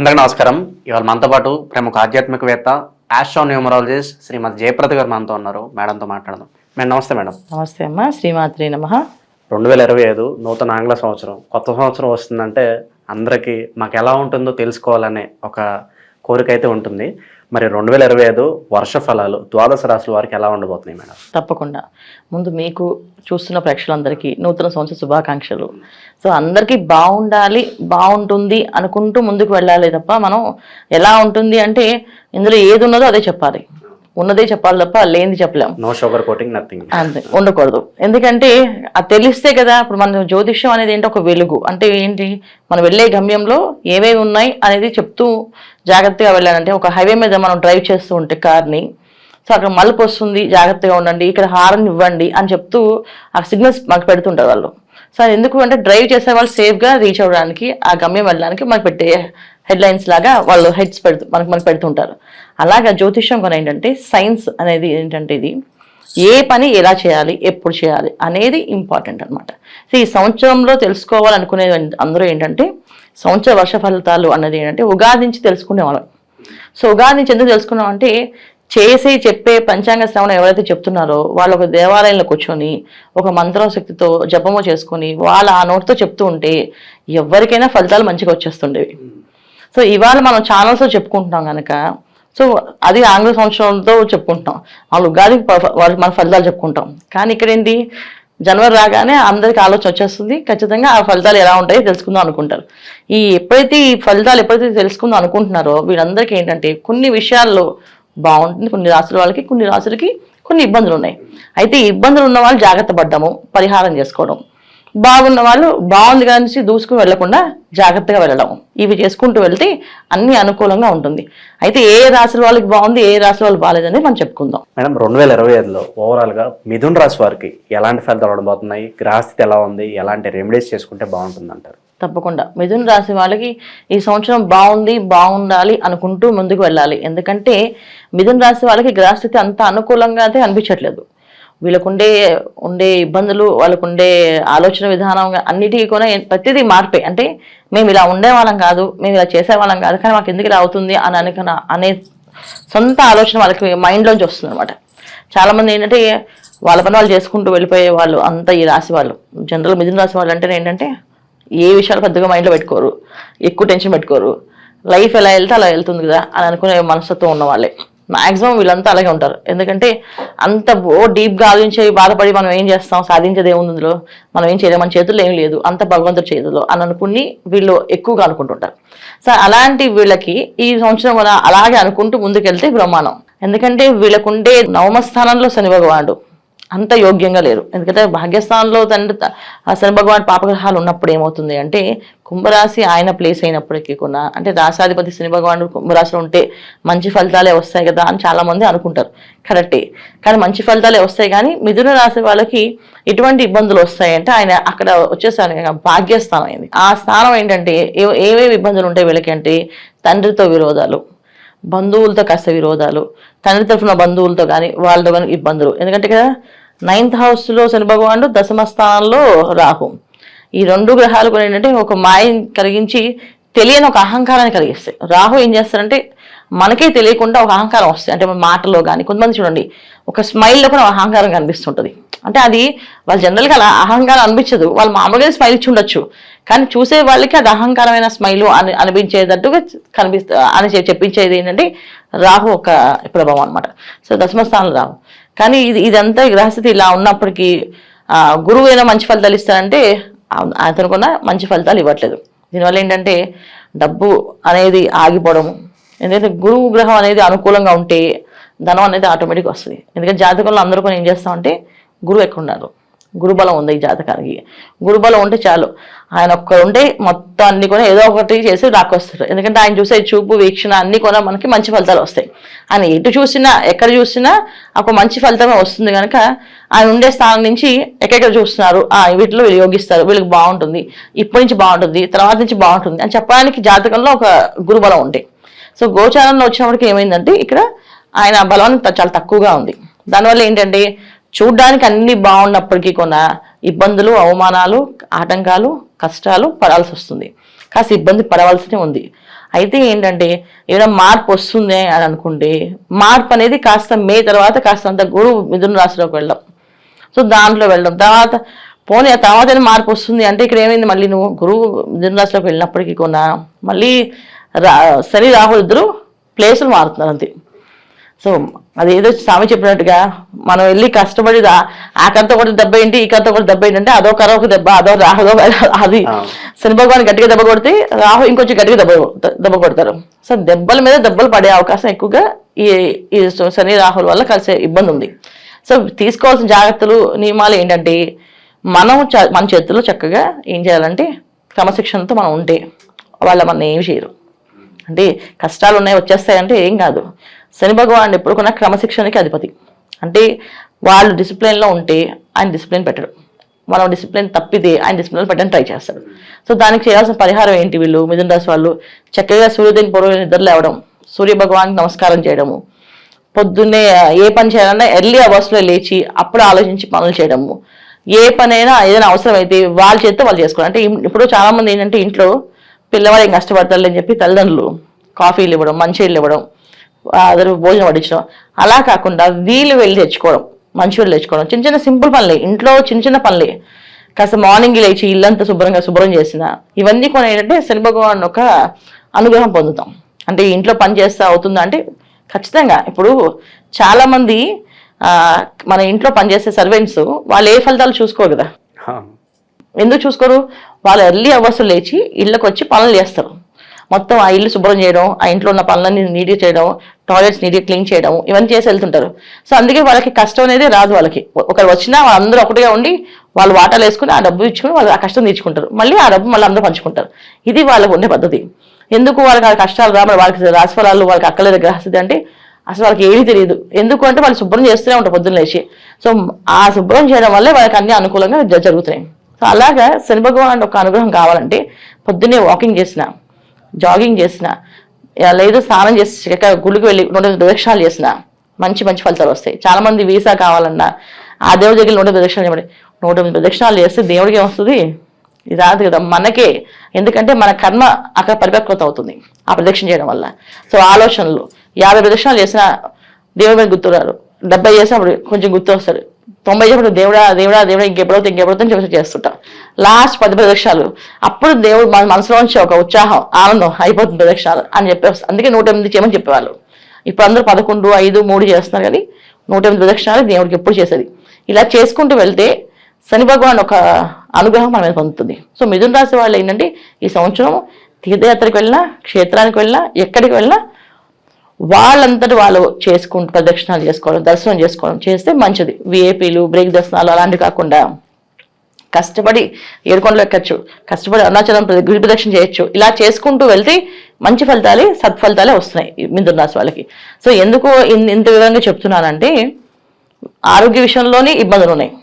అందరికీ నమస్కారం. ఇవాళ మనతో పాటు ప్రముఖ ఆధ్యాత్మికవేత్త ఆస్ట్రోన్యూమరాలజిస్ట్ శ్రీమతి జయప్రద గారు మనతో ఉన్నారు. మేడంతో మాట్లాడదాం. మేడం నమస్తే. మేడం నమస్తే అమ్మా. శ్రీమాత్రి నమః. 2025 నూతన ఆంగ్ల సంవత్సరం, కొత్త సంవత్సరం వస్తుందంటే అందరికీ మాకు ఎలా ఉంటుందో తెలుసుకోవాలనే ఒక కోరిక అయితే ఉంటుంది. మరి 2025 వర్ష ఫలాలు ద్వాదశ రాశుల వారికి ఎలా ఉండబోతున్నాయి మేడం? తప్పకుండా. ముందు మీకు చూస్తున్న ప్రేక్షకులందరికీ నూతన సంవత్సర శుభాకాంక్షలు. సో అందరికీ బాగుండాలి, బాగుంటుంది అనుకుంటూ ముందుకు వెళ్ళాలి తప్ప మనం ఎలా ఉంటుంది అంటే ఇందులో ఏది ఉన్నదో అదే చెప్పాలి, ఉన్నదే చెప్పాలి తప్ప లేనిది చెప్పలేము. No sugar coating, nothing. అంతే, ఉండకూడదు. ఎందుకంటే అది తెలిస్తే కదా. ఇప్పుడు మన జ్యోతిష్యం అనేది ఏంటి, ఒక వెలుగు అంటే ఏంటి, మనం వెళ్ళే గమ్యంలో ఏవేవి ఉన్నాయి అనేది చెప్తూ జాగ్రత్తగా వెళ్ళాలంటే, ఒక హైవే మీద మనం డ్రైవ్ చేస్తూ ఉంటే కార్ని, సో అక్కడ మలుపు వస్తుంది, జాగ్రత్తగా ఉండండి, ఇక్కడ హారన్ ఇవ్వండి అని చెప్తూ ఆ సిగ్నల్స్ మనకు పెడుతుంటారు వాళ్ళు. సో ఎందుకు అంటే డ్రైవ్ చేసే వాళ్ళు సేఫ్గా రీచ్ అవ్వడానికి, ఆ గమ్యం వెళ్ళడానికి మనకు పెట్టే హెడ్లైన్స్ లాగా వాళ్ళు హెడ్స్ మనకు పెడుతుంటారు. అలాగా జ్యోతిష్యం కూడా ఏంటంటే సైన్స్ అనేది ఏంటంటే ఇది ఏ పని ఎలా చేయాలి, ఎప్పుడు చేయాలి అనేది ఇంపార్టెంట్ అనమాట. సో ఈ సంవత్సరంలో తెలుసుకోవాలనుకునే అందరూ ఏంటంటే సంవత్సర వర్ష ఫలితాలు అన్నది ఏంటంటే ఉగాది నుంచి తెలుసుకునేవాళ్ళం. సో ఉగాది నుంచి ఎందుకు తెలుసుకున్నాం అంటే చెప్పే పంచాంగ శ్రవణం ఎవరైతే చెప్తున్నారో వాళ్ళు ఒక దేవాలయంలో కూర్చొని ఒక మంత్రశక్తితో జపము చేసుకొని వాళ్ళ ఆ నోటితో చెప్తూ ఉంటే ఎవరికైనా ఫలితాలు మంచిగా వచ్చేస్తుండేవి. సో ఇవాళ మనం ఛానల్స్లో చెప్పుకుంటున్నాం కనుక, సో అది ఆంగ్ల సంవత్సరంతో చెప్పుకుంటాం, వాళ్ళు ఉగాదికి మన ఫలితాలు చెప్పుకుంటాం. కానీ ఇక్కడ ఏంటి, జనవరి రాగానే అందరికి ఆలోచన వచ్చేస్తుంది, ఖచ్చితంగా ఆ ఫలితాలు ఎలా ఉంటాయో తెలుసుకుందాం అనుకుంటారు. ఎప్పుడైతే ఈ ఫలితాలు తెలుసుకుందాం అనుకుంటున్నారో వీళ్ళందరికీ ఏంటంటే కొన్ని విషయాల్లో బాగుంటుంది, కొన్ని రాసుల వాళ్ళకి, కొన్ని రాసులకి కొన్ని ఇబ్బందులు ఉన్నాయి. అయితే ఈ ఇబ్బందులు ఉన్న వాళ్ళు జాగ్రత్త పడ్డము, పరిహారం చేసుకోవడం, బాగున్న వాళ్ళు బాగుంది కానీ దూసుకుని వెళ్లకుండా జాగ్రత్తగా వెళ్ళడం, ఇవి చేసుకుంటూ వెళ్తే అన్ని అనుకూలంగా ఉంటుంది. అయితే ఏ రాశుల వాళ్ళకి బాగుంది, ఏ రాశుల వాళ్ళు బాగాలేదని మనం చెప్పుకుందాం. మేడం 2025లో ఓవరాల్ గా మిథున రాశి వారికి ఎలాంటి ఫలితాలు ఉండబోతున్నాయి, గ్రహస్థితి ఎలా ఉంది, ఎలాంటి రెమెడీస్ చేసుకుంటే బాగుంటుంది అంటారు? తప్పకుండా మిథున రాశి వాళ్ళకి ఈ సంవత్సరం బాగుండాలి అనుకుంటూ ముందుకు వెళ్ళాలి. ఎందుకంటే మిథున రాశి వాళ్ళకి గ్రహస్థితి అంత అనుకూలంగా అయితే అనిపించట్లేదు. ఉండే ఇబ్బందులు, వాళ్ళకుండే ఆలోచన విధానం అన్నిటికీ కూడా ప్రతిదీ మార్పే. అంటే మేము ఇలా ఉండేవాళ్ళం కాదు, మేము ఇలా చేసేవాళ్ళం కాదు, కానీ మాకు ఎందుకు ఇలా అవుతుంది అనే సొంత ఆలోచన వాళ్ళకి మైండ్లోంచి వస్తుంది అనమాట. చాలామంది ఏంటంటే వాళ్ళ పని వాళ్ళు చేసుకుంటూ వెళ్ళిపోయే వాళ్ళు అంతా ఈ రాశి వాళ్ళు. జనరల్ మిథున రాశి వాళ్ళు అంటే ఏంటంటే ఏ విషయాలు పెద్దగా మైండ్లో పెట్టుకోరు, ఎక్కువ టెన్షన్ పెట్టుకోరు, లైఫ్ ఎలా వెళ్తే అలా వెళ్తుంది కదా అని అనుకునే మనస్తత్వం ఉన్న వాళ్ళే మ్యాక్సిమం వీళ్ళంతా అలాగే ఉంటారు. ఎందుకంటే అంత డీప్గా ఆలోచించి బాధపడి మనం ఏం చేస్తాం, సాధించేది ఏముంది ఇందులో, మనం ఏం చేయలేము, మన చేతుల్లో ఏం లేదు, అంత భగవంతుడి చేతుల్లో అని అనుకుని వీళ్ళు ఎక్కువగా అనుకుంటుంటారు. సో అలాంటి వీళ్ళకి ఈ సంవత్సరం కూడా అలాగే అనుకుంటూ ముందుకెళ్తే బ్రహ్మాండం. ఎందుకంటే వీళ్ళకుండే నవమ స్థానంలో శని భగవానుడు అంత యోగ్యంగా లేరు. ఎందుకంటే భాగ్యస్థానంలో శని భగవాన్ పాపగ్రహాలు ఉన్నప్పుడు ఏమవుతుంది అంటే కుంభరాశి ఆయన ప్లేస్ అయినప్పటికీ కూడా, అంటే రాశాధిపతి శని భగవానుడు కుంభరాశిలో ఉంటే మంచి ఫలితాలే వస్తాయి కదా అని చాలా మంది అనుకుంటారు. కరెక్టే, కానీ మంచి ఫలితాలే వస్తాయి. కానీ మిథున రాశి వాళ్ళకి ఎటువంటి ఇబ్బందులు వస్తాయంటే ఆయన అక్కడ వచ్చేసాను భాగ్యస్థానం అయింది. ఆ స్థానం ఏంటంటే ఏవేవి ఇబ్బందులు ఉంటాయి వీళ్ళకి అంటే తండ్రితో విరోధాలు, బంధువులతో కాస్త విరోధాలు, తండ్రి తరఫున బంధువులతో కానీ వాళ్ళతో కానీ ఇబ్బందులు. ఎందుకంటే ఇక్కడ 9th హౌస్లో శని భగవానుడు, దశమ స్థానంలో రాహు, ఈ రెండు గ్రహాలు కూడా ఏంటంటే ఒక మాయని కలిగించి తెలియని ఒక అహంకారాన్ని కలిగిస్తాయి. రాహు ఏం చేస్తారంటే మనకే తెలియకుండా ఒక అహంకారం వస్తాయి. అంటే మాటలో కానీ కొంతమంది చూడండి ఒక స్మైల్లో కూడా అహంకారం కనిపిస్తుంటుంది. అంటే అది వాళ్ళు జనరల్గా అలా అహంకారం అనిపించదు, వాళ్ళు మామూలుగా స్మైల్ ఇచ్చి ఉండొచ్చు, కానీ చూసే వాళ్ళకి అది అహంకారమైన స్మైల్ అనిపించేటట్టుగా అని చెప్పించేది ఏంటంటే రాహు ఒక ప్రభావం అనమాట. సో దశమ స్థానంలో రాహు. కానీ ఇదంతా గ్రహస్థితి ఇలా ఉన్నప్పటికీ గురువు అయినా మంచి ఫలితాలు ఇస్తారంటే అతను కూడా మంచి ఫలితాలు ఇవ్వట్లేదు. దీనివల్ల ఏంటంటే డబ్బు అనేది ఆగిపోవడము. ఎందుకంటే గురువు గ్రహం అనేది అనుకూలంగా ఉంటే ధనం అనేది ఆటోమేటిక్గా వస్తుంది. ఎందుకంటే జాతకంలో అందరూ కూడా ఏం చేస్తామంటే గురువు ఎక్కువ ఉన్నారు, గురుబలం ఉంది ఈ జాతకానికి. గురుబలం ఉంటే చాలు, ఆయన ఒక్కరు ఉంటే మొత్తం అన్ని కూడా ఏదో ఒకటి చేసి రాకొస్తారు. ఎందుకంటే ఆయన చూసే చూపు, వీక్షణ అన్ని కూడా మనకి మంచి ఫలితాలు వస్తాయి. ఆయన ఎటు చూసినా ఎక్కడ చూసినా ఒక మంచి ఫలితమే వస్తుంది. కనుక ఆయన ఉండే స్థానం నుంచి ఎక్కడెక్కడ చూస్తున్నారు, వీటిలో వీళ్ళు యోగిస్తారు, వీళ్ళకి బాగుంటుంది, ఇప్పటి నుంచి బాగుంటుంది, తర్వాత నుంచి బాగుంటుంది అని చెప్పడానికి జాతకంలో ఒక గురుబలం ఉంటాయి. సో గోచారంలో వచ్చినప్పటికీ ఏమైందంటే ఇక్కడ ఆయన బలం చాలా తక్కువగా ఉంది. దానివల్ల ఏంటంటే చూడ్డానికి అన్ని బాగున్నప్పటికీ కొన్న ఇబ్బందులు, అవమానాలు, ఆటంకాలు, కష్టాలు పడాల్సి వస్తుంది. కాస్త ఇబ్బంది పడవలసి ఉంది. అయితే ఏంటంటే ఏదైనా మార్పు వస్తుంది అని అనుకుంటే మార్పు అనేది కాస్త మే తర్వాత కాస్త అంత గురువు మిథున రాశిలోకి వెళ్ళడం, సో దాంట్లో వెళ్ళడం తర్వాత పోనీ ఆ తర్వాత మార్పు వస్తుంది అంటే ఇక్కడ ఏమైంది, మళ్ళీ నువ్వు గురువు మిథున రాశిలోకి వెళ్ళినప్పటికీ కూడా మళ్ళీ శని రాహులు ఇద్దరు ప్లేసులు మారుతున్నారు అంతే. సో అదేదో స్వామి చెప్పినట్టుగా మనం వెళ్ళి కష్టపడి ఆ కర్త ఒకటి దెబ్బ ఏంటి, ఈ కర్త ఒకటి దెబ్బ ఏంటంటే అదో కర్ర ఒక దెబ్బ, అదో రాహుదో అది శని భగవాన్ గట్టిగా దెబ్బ కొడితే రాహు ఇంకొంచెం గట్టిగా దెబ్బ కొడతారు. సో దెబ్బల మీద దెబ్బలు పడే అవకాశం ఎక్కువగా ఈ శని రాహుల వల్ల కలిసే ఇబ్బంది ఉంది. సో తీసుకోవాల్సిన జాగ్రత్తలు నియమాలు ఏంటంటే మన చేతుల్లో చక్కగా ఏం చేయాలంటే క్రమశిక్షణతో మనం ఉంటే మన ఏమి చేయరు. అంటే కష్టాలు ఉన్నాయి వచ్చేస్తాయంటే ఏం కాదు. శని భగవాన్ ఎప్పుడు కొన్నా క్రమశిక్షణకి అధిపతి. అంటే వాళ్ళు డిసిప్లిన్లో ఉంటే ఆయన డిసిప్లిన్ పెట్టడు, మనం డిసిప్లిన్ తప్పితే ఆయన డిసిప్లిన్ పెట్టడానికి ట్రై చేస్తాడు. సో దానికి చేయాల్సిన పరిహారం ఏంటి, వీళ్ళు మిథున రాశి వాళ్ళు చక్కగా సూర్యోదయం పూర్వం నిద్ర లేవడం, సూర్య భగవాన్కి నమస్కారం చేయడము, పొద్దున్నే ఏ పని చేయాలన్నా ఎర్లీ అవర్స్లో లేచి అప్పుడు ఆలోచించి పనులు చేయడము, ఏ పనైనా ఏదైనా అవసరం అయితే వాళ్ళ చేతితో వాళ్ళు చేసుకోవాలి. అంటే ఇప్పుడు చాలా మంది ఏంటంటే ఇంట్లో పిల్లవాడు ఏం కష్టపడతారు అని చెప్పి తల్లిదండ్రులు కాఫీలు ఇవ్వడం, మంచినీళ్ళు ఇవ్వడం, అందరూ భోజనం వడ్డించడం, అలా కాకుండా వీళ్ళు వెళ్ళి తెచ్చుకోవడం, మంచినీళ్ళు తెచ్చుకోవడం, చిన్న చిన్న సింపుల్ పనులే, ఇంట్లో చిన్న చిన్న పనులే, కాస్త మార్నింగ్ లేచి ఇల్లంతా శుభ్రం చేసిన ఇవన్నీ కూడా ఏంటంటే శని భగవాన్ ఒక అనుగ్రహం పొందుతాం. అంటే ఇంట్లో పని చేస్తా అవుతుందా అంటే ఖచ్చితంగా. ఇప్పుడు చాలా మంది మన ఇంట్లో పనిచేసే సర్వెంట్స్ వాళ్ళు ఏ ఫలితాలు చూసుకోరు కదా. ఎందుకు చూసుకోరు, వాళ్ళు ఎర్లీ అవర్స్ లేచి ఇళ్ళకి వచ్చి పనులు చేస్తారు, మొత్తం ఆ ఇల్లు శుభ్రం చేయడం, ఆ ఇంట్లో ఉన్న పనులన్నీ నీట్గా చేయడం, టాయిలెట్స్ నీట్గా క్లీన్ చేయడం, ఇవన్నీ చేసి వెళ్తుంటారు. సో అందుకే వాళ్ళకి కష్టం అనేది రాదు. వాళ్ళకి ఒకరు వచ్చినా వాళ్ళందరూ ఒకటిగా ఉండి వాళ్ళు వాటాలు వేసుకుని ఆ డబ్బు ఇచ్చుకుని వాళ్ళు ఆ కష్టం తీర్చుకుంటారు, మళ్ళీ ఆ డబ్బు మళ్ళీ అందరూ పంచుకుంటారు. ఇది వాళ్ళకు ఉండే పద్ధతి. ఎందుకు వాళ్ళకి ఆ కష్టాలు రా, వాళ్ళకి రాశిఫలాలు వాళ్ళకి అక్కలేదు గ్రహస్థితి అంటే అసలు వాళ్ళకి ఏమీ తెలియదు. ఎందుకు అంటే వాళ్ళు శుభ్రం చేస్తూనే ఉంటారు పొద్దున్న లేచి. సో ఆ శుభ్రం చేయడం వల్లే వాళ్ళకి అన్ని అనుకూలంగా జరుగుతున్నాయి. సో అలాగా శని భగవాన్ ఒక అనుగ్రహం కావాలంటే పొద్దున్నే వాకింగ్ చేసిన, జాగింగ్ చేసిన, లేదు స్నానం చేసి గుడికి వెళ్ళి 100 ప్రదక్షిణాలు చేసిన మంచి ఫలితాలు వస్తాయి. చాలా మంది వీసా కావాలన్నా ఆ దేవుడి దగ్గర 100 ప్రదక్షిణాలు చేయమని 100 ప్రదక్షిణాలు చేస్తే దేవుడికి ఏమొస్తుంది, ఇది రాదు కదా మనకే. ఎందుకంటే మన కర్మ అక్కడ పరిపక్వత అవుతుంది ఆ ప్రదక్షిణ చేయడం వల్ల. సో ఆలోచనలు 50 ప్రదక్షిణాలు చేసినా దేవుడి మీద గుర్తురారు, 70 చేసినప్పుడు కొంచెం గుర్తు వస్తాడు, 90 చేసినప్పుడు దేవుడా ఇంకెప్పుడవుతా చేస్తుంటాం. లాస్ట్ 10 ప్రదక్షిణాలు అప్పుడు దేవుడు మన మనసులోంచి ఒక ఉత్సాహం ఆనందం అయిపోతుంది ప్రదక్షిణాలు అని చెప్పేసి. అందుకే 108 చేయమని చెప్పేవాళ్ళు. ఇప్పుడు అందరూ 11, 5, 3 చేస్తున్నారు, కానీ 108 ప్రదక్షిణాలు దేవుడికి ఎప్పుడు చేసేది. ఇలా చేసుకుంటూ వెళ్తే శని భగవాన్ ఒక అనుగ్రహం మన మీద పొందుతుంది. సో మిథున రాశి వాళ్ళు ఏంటంటే ఈ సంవత్సరం తీర్థయాత్రకు వెళ్ళినా, క్షేత్రానికి వెళ్ళినా, ఎక్కడికి వెళ్ళినా వాళ్ళంతటి వాళ్ళు చేసుకుంటూ ప్రదక్షిణాలు చేసుకోవడం, దర్శనం చేసుకోవడం చేస్తే మంచిది. విఐపీలు బ్రేక్ దర్శనాలు అలాంటివి కాకుండా కష్టపడి ఏడుకొండలు ఎక్కచ్చు, కష్టపడి అరుణాచలం గిరి ప్రదక్షిణ చేయొచ్చు. ఇలా చేసుకుంటూ వెళ్తే మంచి ఫలితాలే, సత్ఫలితాలే వస్తున్నాయి మిథున రాశి వాళ్ళకి. సో ఎందుకు ఇంత విధంగా చెప్తున్నానంటే ఆరోగ్య విషయంలోనే ఇబ్బందులు ఉన్నాయి,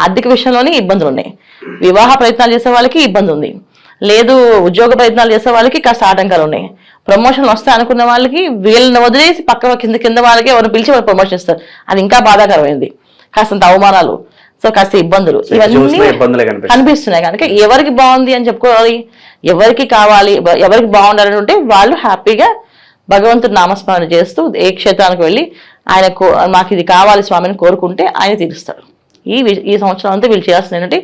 ఆర్థిక విషయంలోనే ఇబ్బందులు ఉన్నాయి, వివాహ ప్రయత్నాలు చేసే వాళ్ళకి ఇబ్బంది ఉంది, లేదు ఉద్యోగ ప్రయత్నాలు చేసే వాళ్ళకి కాస్త ఆటంకాలు ఉన్నాయి, ప్రమోషన్ వస్తాయి అనుకున్న వాళ్ళకి వీళ్ళని వదిలేసి పక్క కింద వాళ్ళకి ఎవరు పిలిచి వాళ్ళు ప్రమోషన్ ఇస్తారు, అది ఇంకా బాధాకరమైంది. కాస్తంత అవమానాలు, సో కాస్త ఇబ్బందులు, ఇవన్నీ కనిపిస్తున్నాయి. కనుక ఎవరికి బాగుంది అని చెప్పుకోవాలి, ఎవరికి కావాలి, ఎవరికి బాగుండాలని ఉంటే వాళ్ళు హ్యాపీగా భగవంతుడి నామస్మరణ చేస్తూ ఏ క్షేత్రానికి వెళ్ళి ఆయన మాకు ఇది కావాలి స్వామిని కోరుకుంటే ఆయన తీరుస్తాడు. ఈ సంవత్సరం అంతా వీళ్ళు చేయాల్సింది ఏంటంటే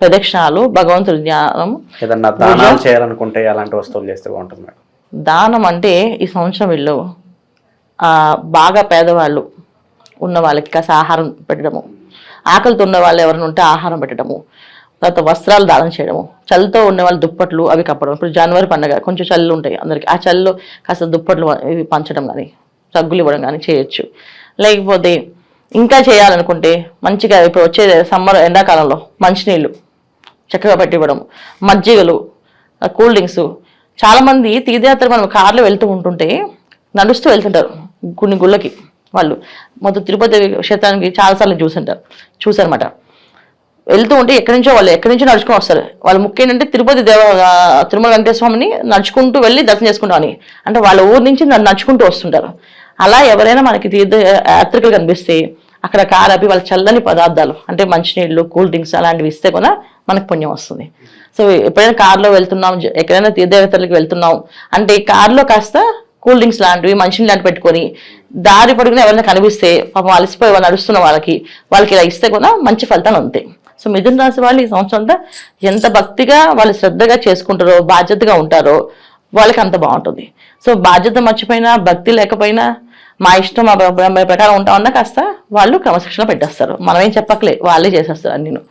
ప్రదక్షిణాలు, భగవంతుడి జ్ఞానం. ఏదన్నా దానాలు చేయాలనుకుంటే అలాంటి వస్తువులు చేస్తే బాగుంటుంది మేడం. దానం అంటే ఈ సంవత్సరం వీళ్ళు బాగా పేదవాళ్ళు ఉన్న వాళ్ళకి కాస్త ఆహారం పెట్టడము, ఆకలితో ఉన్న వాళ్ళు ఎవరైనా ఉంటే ఆహారం పెట్టడము, తర్వాత వస్త్రాలు దానం చేయడము, చలితో ఉండే వాళ్ళు దుప్పట్లు అవి కప్పడం. ఇప్పుడు జనవరి పండుగ కొంచెం చల్లు ఉంటాయి అందరికి, ఆ చల్లు కాస్త దుప్పట్లు ఇవి పంచడం కానీ రగ్గులు ఇవ్వడం కానీ చేయొచ్చు. లేకపోతే ఇంకా చేయాలనుకుంటే మంచిగా ఇప్పుడు వచ్చే సమ్మర్ ఎండాకాలంలో మంచినీళ్ళు చక్కగా పెట్టివ్వడం, మజ్జిగలు, కూల్ డ్రింక్స్. చాలామంది తీర్థయాత్ర మనం కార్లో వెళ్తూ ఉంటుంటే నడుస్తూ వెళ్తుంటారు కొన్ని గుళ్ళకి. వాళ్ళు మొత్తం తిరుపతి క్షేత్రానికి చాలాసార్లు చూసారన్నమాట. వెళ్తూ ఉంటే ఎక్కడి నుంచో నడుచుకుని వస్తారు. వాళ్ళు ముఖ్యం ఏంటంటే తిరుమల వెంకటేశ్వర స్వామిని నడుచుకుంటూ వెళ్ళి దర్శనం చేసుకుంటాం అని, అంటే వాళ్ళ ఊరు నుంచి నడుచుకుంటూ వస్తుంటారు. అలా ఎవరైనా మనకి తీర్థయాత్రికులు కనిపిస్తే అక్కడ కారు ఆపి వాళ్ళ చల్లని పదార్థాలు అంటే మంచినీళ్ళు, కూల్ డ్రింక్స్ అలాంటివి ఇస్తే కూడా మనకు పుణ్యం వస్తుంది. సో ఎప్పుడైనా కారులో వెళ్తున్నాం, ఎక్కడైనా తీర్థయాత్రలకు వెళ్తున్నాం అంటే కారులో కాస్త కూల్ డ్రింక్స్ లాంటివి, మంచినీళ్ళు లాంటివి పెట్టుకొని దారి పొడుగునా ఎవరైనా కనిపిస్తే పాపం అలసిపోయి వాళ్ళు నడుస్తున్న వాళ్ళకి ఇలా ఇస్తే కూడా మంచి ఫలితాలు ఉంటాయి. సో మిథున రాశి వాళ్ళు ఈ సంవత్సరం అంతా ఎంత భక్తిగా వాళ్ళు శ్రద్ధగా చేసుకుంటారో, బాధ్యతగా ఉంటారో వాళ్ళకి అంత బాగుంటుంది. సో బాధ్యత మర్చిపోయినా, భక్తి లేకపోయినా, మా ఇష్టం మా ప్రకారం ఉంటామన్నా కాస్త వాళ్ళు క్రమశిక్షణ పెట్టేస్తారు. మనం ఏం చెప్పకలే, వాళ్ళే చేసేస్తారు అన్నీను.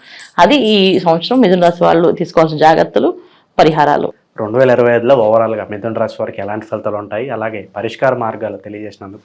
అది ఈ సంవత్సరం మిథున రాశి వాళ్ళు తీసుకోవాల్సిన జాగ్రత్తలు, పరిహారాలు. 2025లో ఓవరాల్గా మిథున రాశి వారికి ఎలాంటి ఫలితాలు ఉంటాయి, అలాగే పరిష్కార మార్గాలు తెలియజేసినందుకు